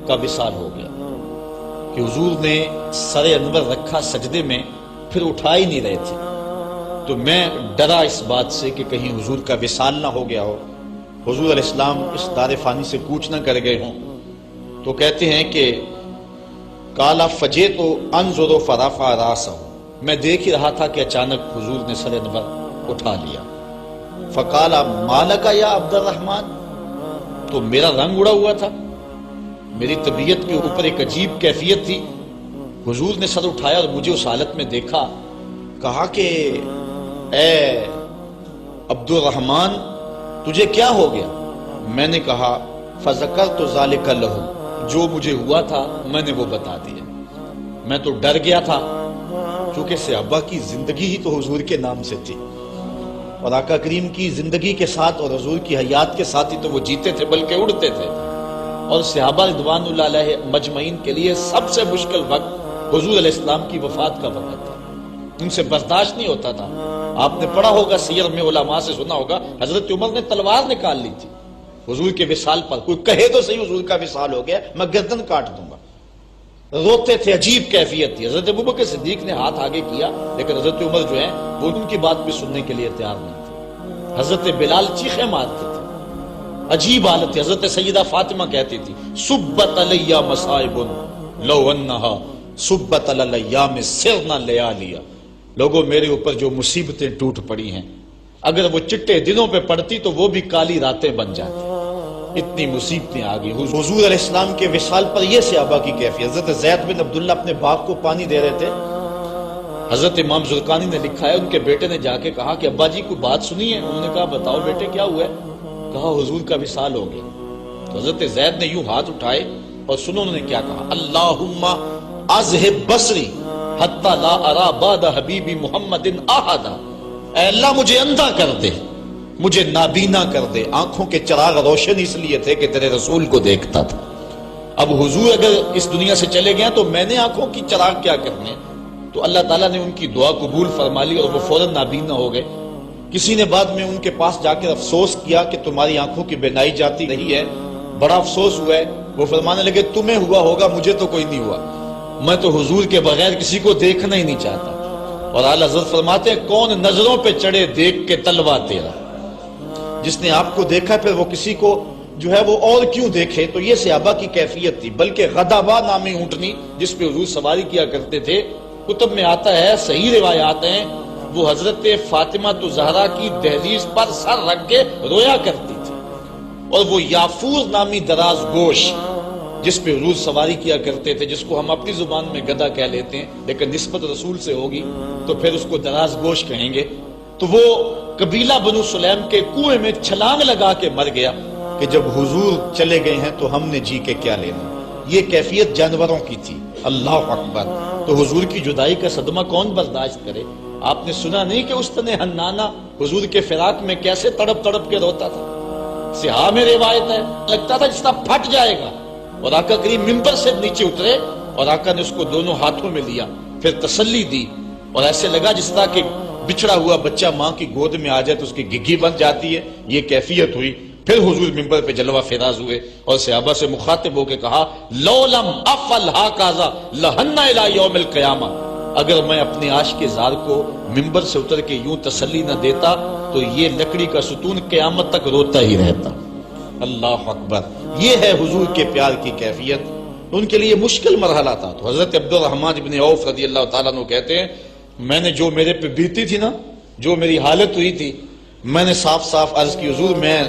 کا وصال ہو گیا کہ حضور نے سر انور رکھا سجدے میں، پھر اٹھا ہی نہیں رہے تھے، تو میں ڈرا اس بات سے کہ کہیں حضور کا وصال نہ ہو گیا ہو، حضور علیہ السلام اس دار فانی سے کوچ نہ کر گئے ہوں۔ تو کہتے ہیں کہ کالا فجے تو انظر فرفع راسہ، میں دیکھ ہی رہا تھا کہ اچانک حضور نے سر انور اٹھا لیا۔ فقالا مالک یا عبد الرحمن، تو میرا رنگ اڑا ہوا تھا، میری طبیعت کے اوپر ایک عجیب کیفیت تھی۔ حضور نے سر اٹھایا اور مجھے اس حالت میں دیکھا، کہا کہ اے عبد الرحمن تجھے کیا ہو گیا؟ میں نے کہا فذکرت ذلک لہم، جو مجھے ہوا تھا میں نے وہ بتا دیا۔ میں تو ڈر گیا تھا کیونکہ صحابہ کی زندگی ہی تو حضور کے نام سے تھی، اور آقا کریم کی زندگی کے ساتھ اور حضور کی حیات کے ساتھ ہی تو وہ جیتے تھے بلکہ اڑتے تھے۔ اور صحابہ رضوان اللہ علیہ مجمعین کے لیے سب سے مشکل وقت حضور علیہ السلام کی وفات کا وقت تھا، ان سے برداشت نہیں ہوتا تھا۔ آپ نے پڑھا ہوگا، سیر میں علماء سے سنا ہوگا، حضرت عمر نے تلوار نکال لی تھی حضور کے وصال پر، کوئی کہے تو صحیح حضور کا وصال ہو گیا، میں گردن کاٹ دوں گا۔ روتے تھے، عجیب کیفیت تھی۔ حضرت ابوبکر صدیق نے ہاتھ آگے کیا، لیکن حضرت عمر جو ہیں وہ ان کی بات بھی سننے کے لیے تیار نہیں تھے۔ حضرت بلال چیخیں مارتے تھے، عجیب حالت تھی۔ حضرت سیدہ فاطمہ کہتی تھی سبت علی مصائب لو انہا سبت علی ایام سرنا لیالیا، لوگوں میرے اوپر جو مصیبتیں ٹوٹ پڑی ہیں، اگر وہ چٹے دنوں پہ پڑتی تو وہ بھی کالی راتیں بن جاتی، اتنی مصیبتیں آ گئی۔ حضور علیہ السلام کے وصال پر یہ صحابہ کی کیفیت۔ حضرت زید بن عبداللہ اپنے باغ کو پانی دے رہے تھے، حضرت امام زرقانی نے لکھا ہے ان کے بیٹے نے جا کے کہا کہ ابا جی کوئی بات سنی ہے؟ انہوں نے کہا بتاؤ بیٹے کیا ہوا ہے؟ کہا حضور کا وصال ہو گیا۔ تو حضرت زید نے یوں ہاتھ اٹھائے اور سنو انہوں نے کیا کہا، اللہم اذہب بصری حتی لا ارا بعد حبیبی محمد احدا، اے اللہ مجھے اندھا کر دے، مجھے نابینا کر دے۔ آنکھوں کے چراغ روشن اس لیے تھے کہ تیرے رسول کو دیکھتا تھا، اب حضور اگر اس دنیا سے چلے گئے تو میں نے آنکھوں کی چراغ کیا کرنے؟ تو اللہ تعالیٰ نے ان کی دعا قبول فرما لی اور وہ فوراً نابینا ہو گئے۔ کسی نے بعد میں ان کے پاس جا کر افسوس کیا کہ تمہاری آنکھوں کی بینائی جاتی رہی ہے، بڑا افسوس ہوا ہے۔ وہ فرمانے لگے تمہیں ہوا ہوگا، مجھے تو کوئی نہیں ہوا، میں تو حضور کے بغیر کسی کو دیکھنا ہی نہیں چاہتا۔ اور اعلیٰ حضرت فرماتے ہیں کون نظروں پہ چڑھے دیکھ کے تلوا تیرا، جس نے آپ کو دیکھا پھر وہ کسی کو جو ہے وہ اور کیوں دیکھے۔ تو یہ صحابہ کی کیفیت تھی۔ بلکہ غدابہ نامی اونٹنی جس پہ حضور سواری کیا کرتے تھے، کتب میں آتا ہے، صحیح روایات ہیں، وہ حضرت فاطمہ زہرا کی دہلیز پر سر رکھ کے رویا کرتی تھی۔ اور وہ یافور نامی دراز گوش جس پہ حضور سواری کیا کرتے تھے، جس کو ہم اپنی زبان میں گدھا کہہ لیتے ہیں لیکن نسبت رسول سے ہوگی تو پھر اس کو دراز گوش کہیں گے، تو وہ قبیلہ بنو سلیم کے کنویں میں چھلانگ لگا کے مر گیا کہ جب حضور چلے گئے ہیں تو ہم نے جی کے کیا لینا۔ یہ کیفیت جانوروں کی تھی۔ اللہ اکبر۔ تو حضور کی جدائی کا صدمہ کون برداشت کرے؟ آپ نے سنا نہیں کہ استن حنانہ حضور کے فراق میں کیسے تڑپ تڑپ کے روتا تھا؟ صحاح میں روایت ہے، لگتا تھا جس طرح پھٹ جائے گا۔ اور آقا کریم ممبر سے نیچے اترے اور آقا نے اس کو دونوں ہاتھوں میں لیا، پھر تسلی دی، اور ایسے لگا جس طرح کہ بچھڑا ہوا بچہ ماں کی گود میں آ جائے تو اس کی گگھی بن جاتی ہے، یہ کیفیت ہوئی۔ پھر حضور ممبر پہ جلوہ فراز ہوئے اور صحابہ سے مخاطب ہو کے کہا لو لم افعل ھکذا لھن الی یوم القیامہ، اگر میں اپنے عاشق زار کو ممبر سے اتر کے یوں تسلی نہ دیتا تو یہ لکڑی کا ستون قیامت تک روتا ہی رہتا۔ اللہ اکبر۔ یہ ہے حضور کے پیار کی کیفیت۔ ان کے لیے مشکل مرحلہ تھا۔ تو حضرت عبد الرحمن بن عوف رضی اللہ تعالیٰ عنہ کہتے ہیں میں نے جو میرے پہ بیتی تھی نا، جو میری حالت ہوئی تھی، میں نے صاف صاف عرض کی حضور میں